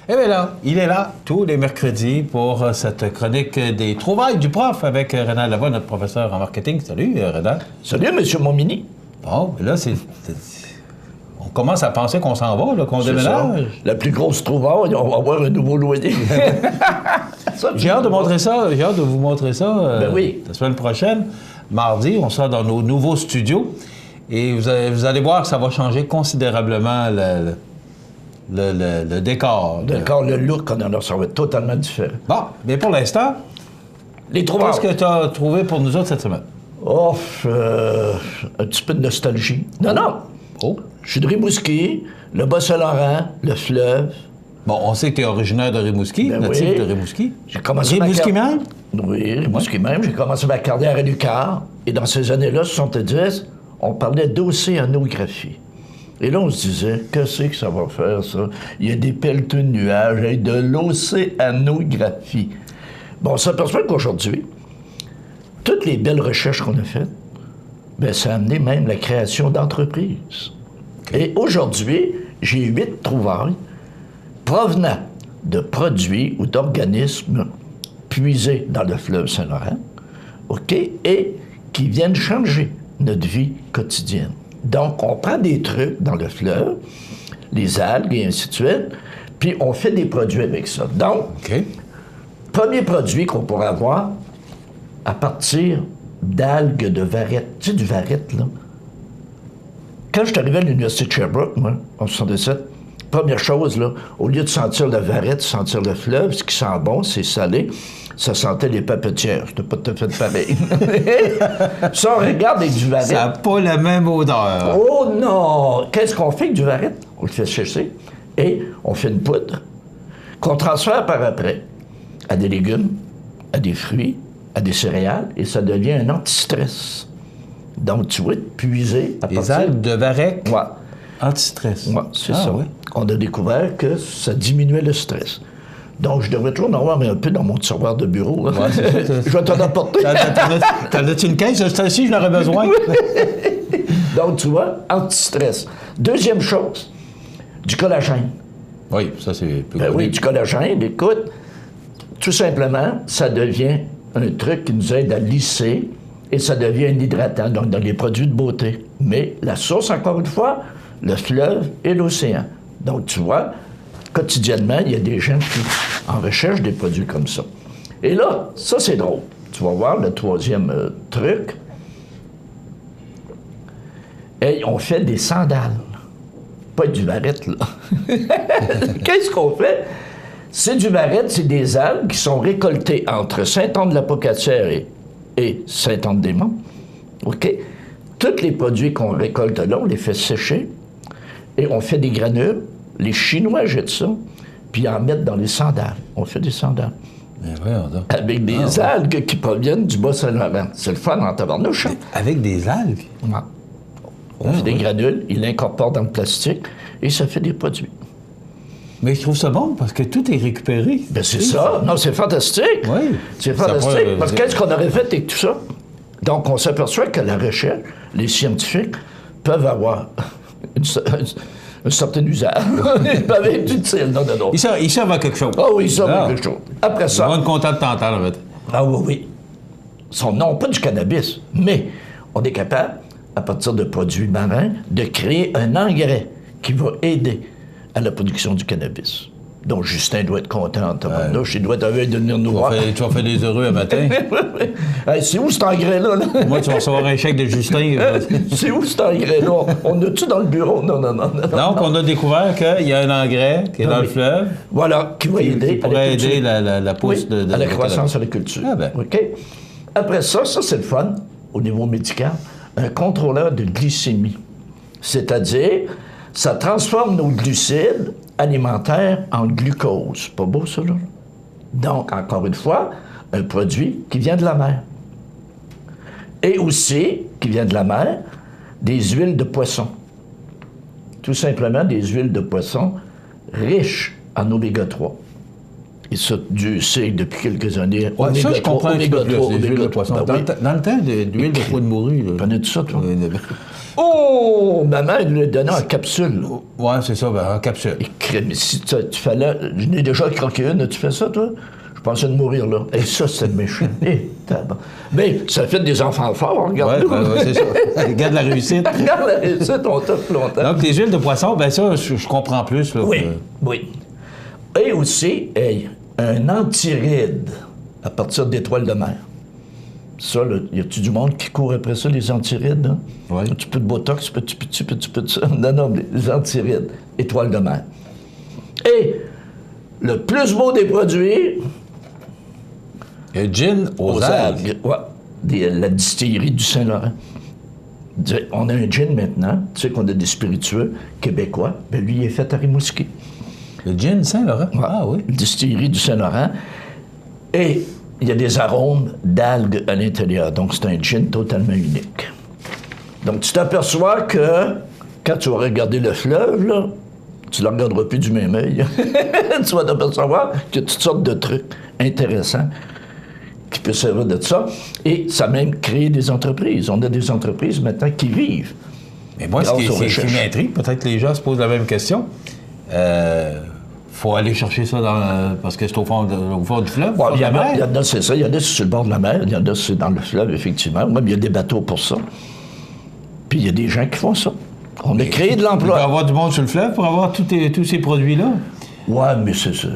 Eh bien là, il est là tous les mercredis pour cette chronique des trouvailles du prof avec Rénal Lavoie, notre professeur en marketing. Salut, Rénal. Salut, M. Montmini. Bon, là, on commence à penser qu'on s'en va, là, qu'on déménage. La plus grosse trouvaille, on va avoir un nouveau loyer. J'ai hâte de montrer ça, j'ai hâte de vous montrer ça oui. La semaine prochaine. Mardi, on sort dans nos nouveaux studios et vous allez voir que ça va changer considérablement le décor. Le look, ça va être totalement différent. Bon, mais pour l'instant, les trouvailles. Qu'est-ce que tu as trouvé pour nous autres cette semaine? Oh, un petit peu de nostalgie. Non. Oh. Je suis de Rimouski, le Bas-Saint-Laurent, le fleuve. Bon, on sait que tu es originaire de Rimouski, natif de Rimouski. J'ai commencé Rimouski même? Oui, Rimouski même. J'ai commencé ma carrière à l'UQAR. Et dans ces années-là, 70, on parlait d'océanographie. Et là, on se disait, qu'est-ce que ça va faire, ça? Il y a des pelleteux de nuages et de l'océanographie. Bon, on s'aperçoit qu'aujourd'hui, toutes les belles recherches qu'on a faites, bien, ça a amené même la création d'entreprises. Okay. Et aujourd'hui, j'ai 8 trouvailles provenant de produits ou d'organismes puisés dans le fleuve Saint-Laurent, OK, et qui viennent changer notre vie quotidienne. Donc, on prend des trucs dans le fleuve, les algues et ainsi de suite, puis on fait des produits avec ça. Donc, premier produit qu'on pourrait avoir à partir d'algues de varette. Tu sais, du varette, là. Quand je suis arrivé à l'Université de Sherbrooke, moi, en 77, première chose, là, au lieu de sentir la varette, sentir le fleuve, ce qui sent bon, c'est salé, ça sentait les papetières. C'était pas tout à fait pareil. Ça, on regarde avec du varette. Ça n'a pas la même odeur. Oh non! Qu'est-ce qu'on fait avec du varette? On le fait sécher et on fait une poudre qu'on transfère par après à des légumes, à des fruits, à des céréales, et ça devient un anti-stress. Donc, tu vois, puiser à les algues de varech, anti-stress. Oui, c'est ça. Oui. On a découvert que ça diminuait le stress. Donc, je devrais toujours en avoir un peu dans mon tiroir de bureau. Hein. Ouais, je vais t'en apporter. T'en as-tu une caisse? Celle-ci, je l'aurais besoin. Donc, tu vois, anti-stress. Deuxième chose, du collagène. Oui, ça, c'est plus oui, du collagène. Écoute, tout simplement, ça devient un truc qui nous aide à lisser et ça devient un hydratant, donc dans les produits de beauté. Mais la source, encore une fois, le fleuve et l'océan. Donc, tu vois, quotidiennement, il y a des gens qui en recherchent des produits comme ça. Et là, ça, c'est drôle. Tu vas voir le troisième truc. Et on fait des sandales. Pas du varette, là. Qu'est-ce qu'on fait? C'est du varette, c'est des algues qui sont récoltées entre Saint-Anne-de-la-Pocatière et Saint-Anne-des-Monts. OK? Tous les produits qu'on récolte là, on les fait sécher et on fait des granules. Les Chinois jettent ça, puis ils en mettent dans les sandales. On fait des sandales. Mais voyons donc. Avec des algues qui proviennent du Bas-Saint-Laurent. C'est le fun en tabarnouche. Avec des algues? Ouais. On fait des granules, ils l'incorporent dans le plastique et ça fait des produits. Mais je trouve ça bon parce que tout est récupéré. Bien, c'est ça. Non, c'est fantastique. Oui. C'est fantastique. Parce que qu'est-ce qu'on aurait fait avec tout ça? Donc, on s'aperçoit que la recherche, les scientifiques peuvent avoir un certain usage. Ils peuvent être utiles. Non. Ils servent à quelque chose. Ah oui, ils servent à quelque chose. Après ça... On est content de t'entendre, en fait. Ah oui. Non, pas du cannabis, mais on est capable, à partir de produits marins, de créer un engrais qui va aider à la production du cannabis. Donc, Justin doit être content. Il doit être de venir nous voir. Tu vas faire des heureux un matin. Hey, c'est où cet engrais-là? Là? Moi, tu vas recevoir un chèque de Justin. C'est où cet engrais-là? On a-tu dans le bureau? Non. Donc, on a découvert qu'il y a un engrais qui est dans le fleuve. Voilà, qui va aider. Qui pourrait aider la pousse de à la croissance, à la culture. Ah ben. OK? Après ça, c'est le fun, au niveau médical, un contrôleur de glycémie. C'est-à-dire, ça transforme nos glucides alimentaires en glucose. Pas beau, ça, là? Donc, encore une fois, un produit qui vient de la mer. Et aussi, qui vient de la mer, des huiles de poisson. Tout simplement, des huiles de poisson riches en oméga 3. Et ça, Dieu sait, depuis quelques années, ouais, ça, je comprends un petit peu plus, les huiles de poisson. Ben, dans le temps, de l'huile de foie de morue... Connais-tu ça, toi? Oh! Maman, elle lui donnait en capsule. Ouais, c'est ça, en capsule. Et crème, si tu fallait... Je n'ai déjà croqué une. Tu fais ça, toi? Je pensais de mourir, là. Et ça, c'est méchant. Mais ça fait des enfants forts, regarde. Ouais, c'est ça. Regarde la réussite. Regarde la réussite, on tape longtemps. Donc, les huiles de poisson, ben ça, je comprends plus. Là, Oui, oui. Et aussi, un antiride à partir d'étoiles de mer. Ça, y a-tu du monde qui court après ça, les antirides? Hein? Oui. Un petit peu de botox, petit peu ça. Non, les antirides, étoiles de mer. Et le plus beau des produits... Le gin aux algues. Ouais, la distillerie du Saint-Laurent. On a un gin maintenant, tu sais qu'on a des spiritueux québécois, bien lui, il est fait à Rimouski. Le gin Saint-Laurent? Ouais. Ah oui. Distillerie du Saint-Laurent. Et il y a des arômes d'algues à l'intérieur. Donc, c'est un gin totalement unique. Donc, tu t'aperçois que quand tu vas regarder le fleuve, là, tu ne le regarderas plus du même œil. Tu vas t'apercevoir qu'il y a toutes sortes de trucs intéressants qui peuvent servir de ça. Et ça a même créé des entreprises. On a des entreprises maintenant qui vivent. Mais moi, ce qui m'intrigue, peut-être que les gens se posent la même question. Faut aller chercher ça parce que c'est au fond du fleuve. Ouais, il y en a, c'est ça. Il y en a sur le bord de la mer. Il y en a c'est dans le fleuve, effectivement. Même il y a des bateaux pour ça. Puis il y a des gens qui font ça. On a créé de l'emploi. Il peut y avoir du monde sur le fleuve pour avoir tous ces produits-là. Ouais, mais c'est ça.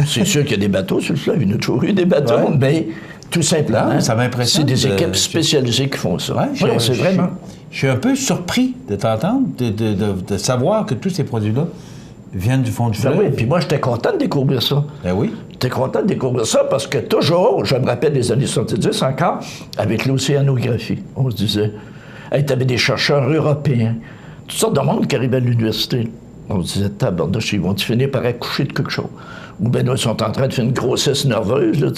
C'est sûr qu'il y a des bateaux sur le fleuve. Il y en a toujours eu des bateaux. Ouais. Mais tout simplement, ça m'impressionne. C'est des équipes spécialisées qui font ça. Ouais, c'est vraiment. Je suis un peu surpris de t'entendre, de savoir que tous ces produits-là viennent du fond du fleuve. Oui, puis moi, j'étais content de découvrir ça. Ben oui. J'étais content de découvrir ça parce que toujours, je me rappelle des années 70 encore, avec l'océanographie, on se disait, hey, t'avais des chercheurs européens, toutes sortes de monde qui arrivaient à l'université. On se disait, tabarnouche, ils vont-tu finir par accoucher de quelque chose? Ou bien là, ils sont en train de faire une grossesse nerveuse, là,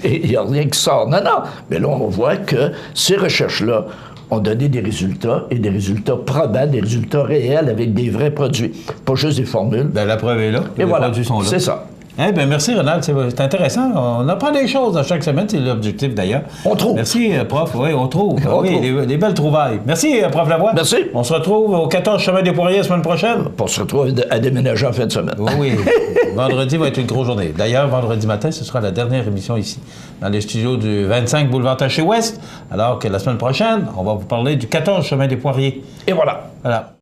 et il n'y a rien qui sort. Non, non. Mais là, on voit que ces recherches-là ont donné des résultats, et des résultats probables, des résultats réels avec des vrais produits. Pas juste des formules. Ben, la preuve est là. Et les voilà, produits sont là. c'est ça. Eh bien, merci, Ronald. C'est intéressant. On apprend des choses à chaque semaine. C'est l'objectif, d'ailleurs. On trouve. Merci, prof. Oui, on trouve. On trouve. Des belles trouvailles. Merci, prof Lavoie. Merci. On se retrouve au 14 Chemin des Poiriers la semaine prochaine. On se retrouve à déménager en fin de semaine. Oui. Vendredi va être une grosse journée. D'ailleurs, vendredi matin, ce sera la dernière émission ici, dans les studios du 25 boulevard Taché-Ouest, alors que la semaine prochaine, on va vous parler du 14 Chemin des Poiriers. Et voilà. Voilà.